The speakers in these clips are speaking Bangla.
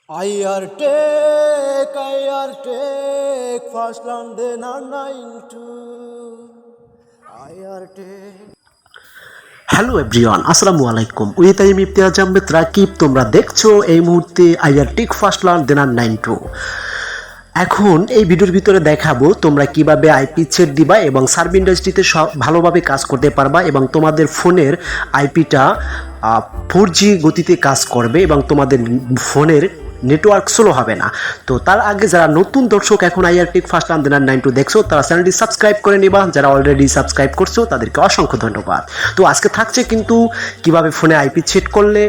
I first land then are 9 I take hello everyone, আসসালামু আলাইকুম। With I am Imtiaz Ahmed Rakib. তোমরা দেখছো এই মুহূর্তে টেক ফার্স্ট লার্ন দেনার 9-2। এখন এই ভিডিওর ভিতরে দেখাবো তোমরা কিভাবে আইপি সেট দিবা এবং সার্ভ ইন্ডাস্ট্রিতে ভালোভাবে কাজ করতে পারবা এবং তোমাদের ফোনের আইপিটা 4G গতিতে কাজ করবে এবং তোমাদের ফোনের নেটওয়ার্ক স্লো হবে না। তো তার আগে যারা নতুন দর্শক এখন টেক ফার্স্ট লার্ন দেনার 9-2 দেখছো, তারা চ্যানেলটি সাবস্ক্রাইব করে নিবা। যারা অলরেডি সাবস্ক্রাইব করছো তাদেরকে অসংখ্য ধন্যবাদ। তো আজকে থাকছে কিন্তু কিভাবে ফোনে আইপি সেট করলে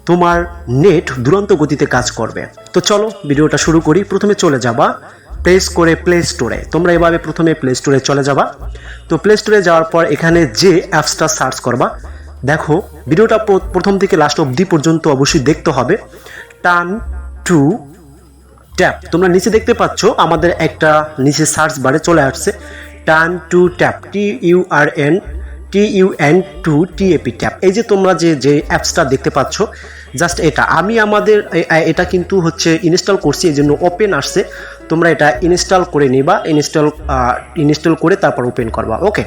তোমার নেট দুরন্ত গতিতে কাজ করবে। তো চলো ভিডিওটা শুরু করি। প্রথমে চলে যাবা প্রেস করে প্লে স্টোরে। তোমরা এভাবে প্রথমে প্লে স্টোরে চলে যাবা। তো প্লে স্টোরে যাওয়ার পর এখানে যে অ্যাপসটা সার্চ করবা, দেখো ভিডিওটা প্রথম থেকে লাস্ট অবধি পর্যন্ত অবশ্যই দেখতে হবে। টার্ন টু ট্যাপ, তোমরা নিচে দেখতে পাচ্ছ আমাদের একটা নিচে সার্চ বারে চলে আসছে turn to tap, TUN2TAP tap. এই যে তোমরা যে অ্যাপসটা দেখতে পাচ্ছ, জাস্ট এটা আমি এটা কিন্তু হচ্ছে ইনস্টল করছি, এই জন্য ওপেন আসছে। তোমরা এটা ইনস্টল করে নিবা, ইনস্টল করে তারপর ওপেন করবা। ওকে,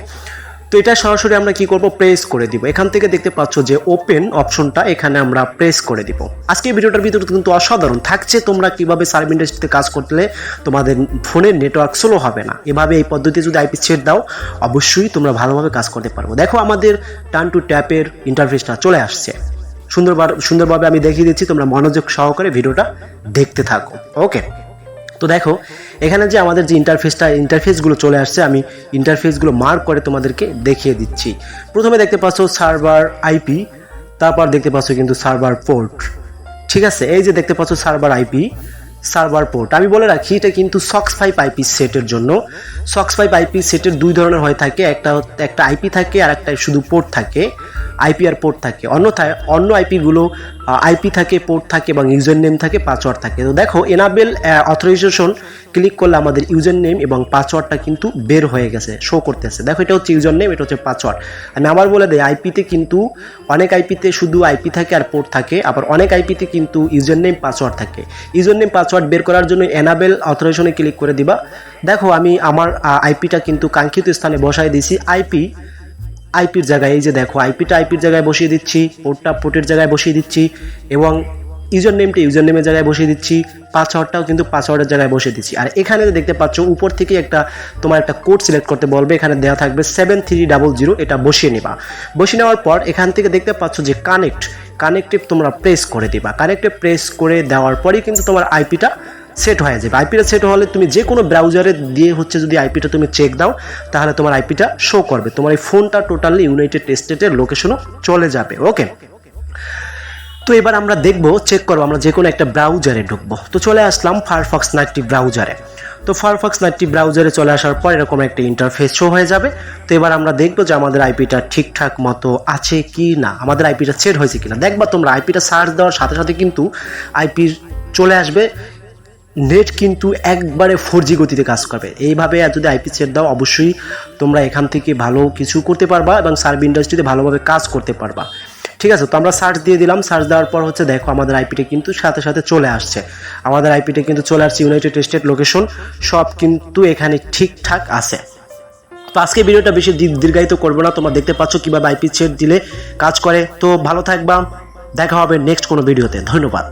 তো এটা সরাসরি আমরা কি করব, প্রেস করে দিব। এখান থেকে দেখতে পাচ্ছ যে ওপেন অপশনটা, এখানে আমরা প্রেস করে দিব। আজকে ভিডিওটার ভিতরে কিন্তু অসাধারণ থাকছে তোমরা কিভাবে সার্ভ ইন্ডাস্ট্রিতে কাজ করলে তোমাদের ফোনের নেটওয়ার্ক স্লো হবে না। এভাবে এই পদ্ধতি যদি আইপি সেট দাও, অবশ্যই তোমরা ভালোভাবে কাজ করতে পারবো। দেখো আমাদের টার্ন টু ট্যাপের ইন্টারফেসটা চলে আসছে। সুন্দরভাবে আমি দেখিয়ে দিচ্ছি, তোমরা মনোযোগ সহকারে ভিডিওটা দেখতে থাকো। ওকে, তো দেখো এখানে যে আমাদের যে ইন্টারফেসগুলো চলে আসছে, আমি ইন্টারফেসগুলো মার্ক করে তোমাদেরকে দেখিয়ে দিচ্ছি। প্রথমে দেখতে পাচ্ছ সার্ভার আইপি, তারপর দেখতে পাচ্ছ কিন্তু সার্ভার পোর্ট। ঠিক আছে, এই যে দেখতে পাচ্ছ সার্ভার আইপি, সার্ভার পোর্ট। আমি বলে রাখি এটা কিন্তু সক্স 5 আইপি সেটের জন্য। সক্স 5 আইপি সেটের দুই ধরনের হয়ে থাকে, একটা আইপি থাকে আর একটা শুধু পোর্ট থাকে, আইপি আর পোর্ট থাকে। অন্যথায় অন্য আইপিগুলো আইপি থাকে, পোর্ট থাকে এবং ইউজার নেম থাকে, পাসওয়ার্ড থাকে। তো দেখো এনাবেল অথরাইজেশন ক্লিক করলে আমাদের ইউজার নেম এবং পাসওয়ার্ডটা কিন্তু বের হয়ে গেছে, শো করতেছে। দেখো এটা হচ্ছে ইউজার নেম, এটা হচ্ছে পাসওয়ার্ড। আমি আবার বলে দিই, আইপিতে কিন্তু অনেক আইপিতে শুধু আইপি থাকে আর পোর্ট থাকে, আবার অনেক আইপিতে কিন্তু ইউজার নেম পাসওয়ার্ড থাকে। ইউজার নেম পাসওয়ার্ড বের করার জন্য এনাবেল অথরাইজেশনে ক্লিক করে দিবা। দেখো আমি আমার আইপিটা কিন্তু কাঙ্ক্ষিত স্থানে বসাই দিয়েছি। আইপির জায়গায়, এই যে দেখো আইপিটা আইপির জায়গায় বসিয়ে দিচ্ছি, পোর্টটা পোর্টের জায়গায় বসিয়ে দিচ্ছি এবং ইউজার নেমের জায়গায় বসিয়ে দিচ্ছি, পাসওয়ার্ডটাও কিন্তু পাসওয়ার্ডের জায়গায় বসিয়ে দিচ্ছি। আর এখানে দেখতে পাচ্ছ উপর থেকে তোমার একটা কোড সিলেক্ট করতে বলবে, এখানে দেওয়া থাকবে 7300, এটা বসিয়ে নিবা। বসিয়ে নেওয়ার পর এখান থেকে দেখতে পাচ্ছ যে কানেক্টিভ তোমরা প্রেস করে দিবা। কানেক্টিভ প্রেস করে দেওয়ার পরেই কিন্তু তোমার আইপিটা সেট হয়ে যাবে। আইপিটা সেট হলে তুমি যে কোনো ব্রাউজারে দিয়ে যদি আইপিটা তুমি চেক দাও, তাহলে তোমার আইপিটা শো করবে। তোমার এই ফোনটা টোটালি ইউনাইটেড স্টেটের লোকেশনও চলে যাবে। ওকে, তো এবার আমরা দেখবো, চেক করবো, আমরা যে কোনো একটা ব্রাউজারে ঢুকবো। তো চলে আসলাম ফায়ারফক্স নাইটটি ব্রাউজারে। তো ফায়ারফক্স নাইটটি ব্রাউজারে চলে আসার পর এরকম একটা ইন্টারফেস শো হয়ে যাবে। তো এবার আমরা দেখবো যে আমাদের আইপিটা ঠিকঠাক মতো আছে কি না, আমাদের আইপিটা সেট হয়েছে কিনা। দেখবা তোমরা আইপিটা সার্চ দেওয়ার সাথে সাথে কিন্তু আইপি চলে আসবে, নেট কিন্তু একবারে 4G গতিতে কাজ করবে। এইভাবে যদি আইপি সেট দাও, অবশ্যই তোমরা এখান থেকে ভালো কিছু করতে পারবা এবং সার্ভ ইন্ডাস্ট্রিতে ভালোভাবে কাজ করতে পারবা। ঠিক আছে, তো আমরা সার্চ দিয়ে দিলাম। সার্চ দেওয়ার পর হচ্ছে দেখো আমাদের আইপিটা কিন্তু সাথে সাথে চলে আসছে। আমাদের আইপিটা কিন্তু চলে আসছে, ইউনাইটেড স্টেট লোকেশন সব কিন্তু এখানে ঠিকঠাক আছে। তো আজকে ভিডিওটা বেশি দীর্ঘায়িত করবো না, তোমরা দেখতে পাচ্ছ কিভাবে আইপি সেট দিলে কাজ করে। তো ভালো থাকবা, দেখা হবে নেক্সট কোনো ভিডিওতে। ধন্যবাদ।